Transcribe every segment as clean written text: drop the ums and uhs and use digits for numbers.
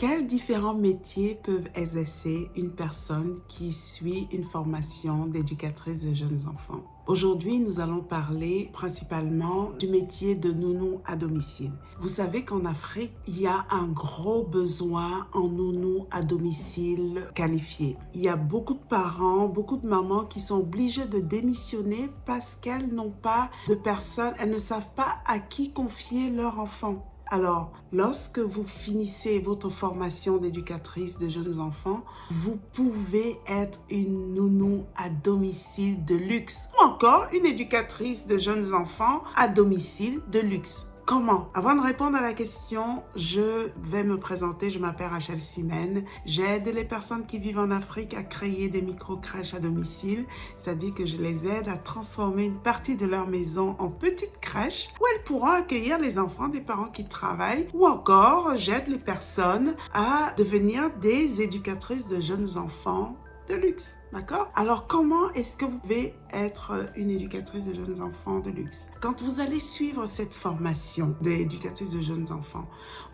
Quels différents métiers peuvent exercer une personne qui suit une formation d'éducatrice de jeunes enfants? Aujourd'hui, nous allons parler principalement du métier de nounou à domicile. Vous savez qu'en Afrique, il y a un gros besoin en nounou à domicile qualifié. Il y a beaucoup de parents, beaucoup de mamans qui sont obligées de démissionner parce qu'elles n'ont pas de personnes, elles ne savent pas à qui confier leur enfant. Alors, lorsque vous finissez votre formation d'éducatrice de jeunes enfants, vous pouvez être une nounou à domicile de luxe ou encore une éducatrice de jeunes enfants à domicile de luxe. Comment? Avant de répondre à la question, je vais me présenter. Je m'appelle Rachel Simen. J'aide les personnes qui vivent en Afrique à créer des micro-crèches à domicile, c'est-à-dire que je les aide à transformer une partie de leur maison en petite crèche où elles pourront accueillir les enfants des parents qui travaillent, ou encore j'aide les personnes à devenir des éducatrices de jeunes enfants de luxe, d'accord? Alors, comment est-ce que vous pouvez être une éducatrice de jeunes enfants de luxe? Quand vous allez suivre cette formation d'éducatrice de jeunes enfants,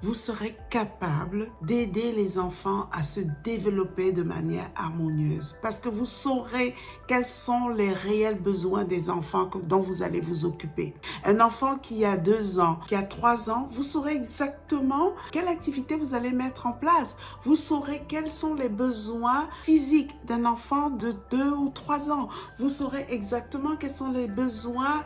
vous serez capable d'aider les enfants à se développer de manière harmonieuse parce que vous saurez quels sont les réels besoins des enfants dont vous allez vous occuper. Un enfant qui a 2 ans, qui a 3 ans, vous saurez exactement quelle activité vous allez mettre en place. Vous saurez quels sont les besoins physiques d'un enfant de 2 ou 3 ans. Vous saurez exactement quels sont les besoins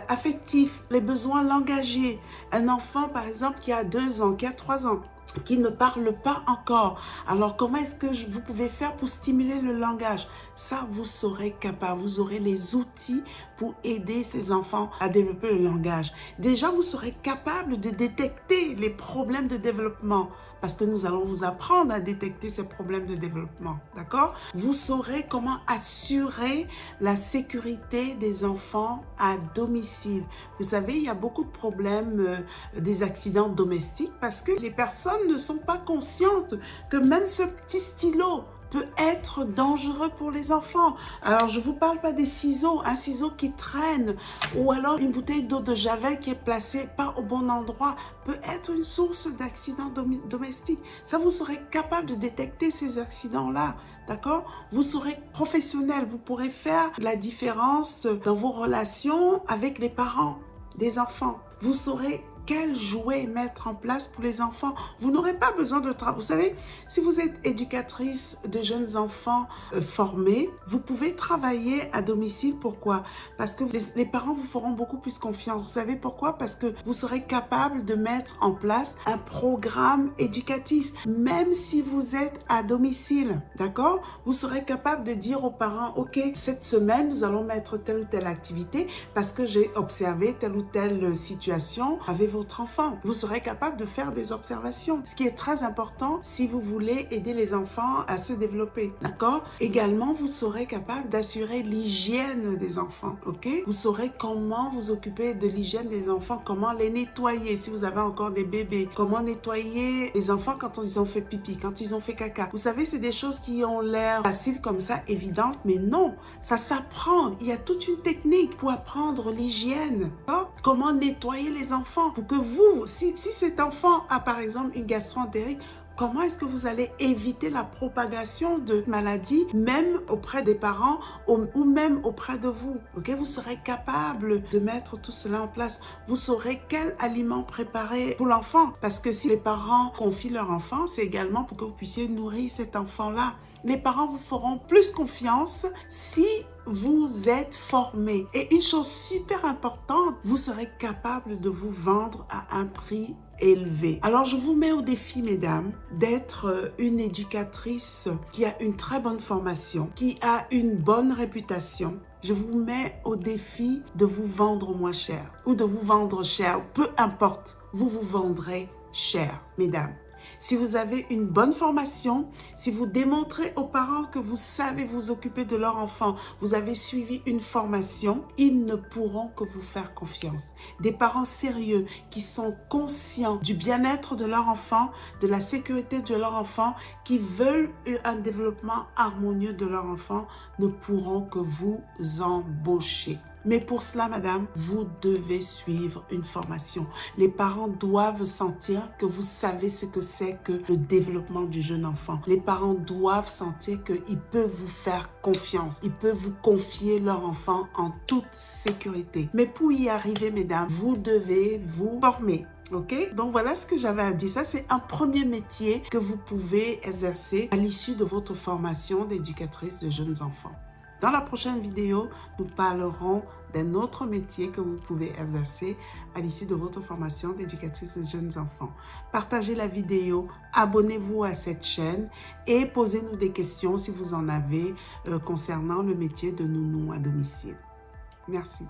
affectifs, les besoins langagiers. Un enfant, par exemple, qui a 2 ans, qui a 3 ans, qui ne parle pas encore. Alors, comment est-ce que vous pouvez faire pour stimuler le langage? Ça, vous serez capable. Vous aurez les outils pour aider ces enfants à développer le langage. Déjà, vous serez capable de détecter les problèmes de développement parce que nous allons vous apprendre à détecter ces problèmes de développement, d'accord? Vous saurez comment assurer la sécurité des enfants à domicile. Vous savez, il y a beaucoup de problèmes des accidents domestiques parce que les personnes ne sont pas conscientes que même ce petit stylo peut être dangereux pour les enfants. Alors, je ne vous parle pas des ciseaux, un ciseau qui traîne ou alors une bouteille d'eau de Javel qui est placée pas au bon endroit peut être une source d'accidents domestiques. Ça, vous serez capable de détecter ces accidents-là. D'accord? Vous serez professionnel, vous pourrez faire la différence dans vos relations avec les parents des enfants. Vous saurez quels jouets mettre en place pour les enfants. Vous n'aurez pas besoin de travail. Vous savez, si vous êtes éducatrice de jeunes enfants formés, vous pouvez travailler à domicile. Pourquoi? Parce que les parents vous feront beaucoup plus confiance. Vous savez pourquoi? Parce que vous serez capable de mettre en place un programme éducatif. Même si vous êtes à domicile, d'accord? Vous serez capable de dire aux parents, OK, cette semaine, nous allons mettre telle ou telle activité parce que j'ai observé telle ou telle situation avec votre enfant. Vous serez capable de faire des observations, ce qui est très important si vous voulez aider les enfants à se développer, d'accord? Également, vous serez capable d'assurer l'hygiène des enfants, ok? Vous saurez comment vous occuper de l'hygiène des enfants, comment les nettoyer si vous avez encore des bébés, comment nettoyer les enfants quand ils ont fait pipi, quand ils ont fait caca. Vous savez, c'est des choses qui ont l'air faciles comme ça, évidentes, mais non, ça s'apprend. Il y a toute une technique pour apprendre l'hygiène, hein? Comment nettoyer les enfants pour que vous, si cet enfant a par exemple une gastroentérite, comment est-ce que vous allez éviter la propagation de maladies, même auprès des parents ou même auprès de vous? Ok, vous serez capable de mettre tout cela en place. Vous saurez quel aliment préparer pour l'enfant. Parce que si les parents confient leur enfant, c'est également pour que vous puissiez nourrir cet enfant-là. Les parents vous feront plus confiance si vous êtes formé. Et une chose super importante, vous serez capable de vous vendre à un prix élevé. Alors, je vous mets au défi, mesdames, d'être une éducatrice qui a une très bonne formation, qui a une bonne réputation. Je vous mets au défi de vous vendre moins cher ou de vous vendre cher. Peu importe, vous vous vendrez cher, mesdames. Si vous avez une bonne formation, si vous démontrez aux parents que vous savez vous occuper de leur enfant, vous avez suivi une formation, ils ne pourront que vous faire confiance. Des parents sérieux qui sont conscients du bien-être de leur enfant, de la sécurité de leur enfant, qui veulent un développement harmonieux de leur enfant, ne pourront que vous embaucher. Mais pour cela, madame, vous devez suivre une formation. Les parents doivent sentir que vous savez ce que c'est que le développement du jeune enfant. Les parents doivent sentir qu'ils peuvent vous faire confiance. Ils peuvent vous confier leur enfant en toute sécurité. Mais pour y arriver, mesdames, vous devez vous former. Ok? Donc voilà ce que j'avais à dire. Ça, c'est un premier métier que vous pouvez exercer à l'issue de votre formation d'éducatrice de jeunes enfants. Dans la prochaine vidéo, nous parlerons d'un autre métier que vous pouvez exercer à l'issue de votre formation d'éducatrice de jeunes enfants. Partagez la vidéo, abonnez-vous à cette chaîne et posez-nous des questions si vous en avez concernant le métier de nounou à domicile. Merci.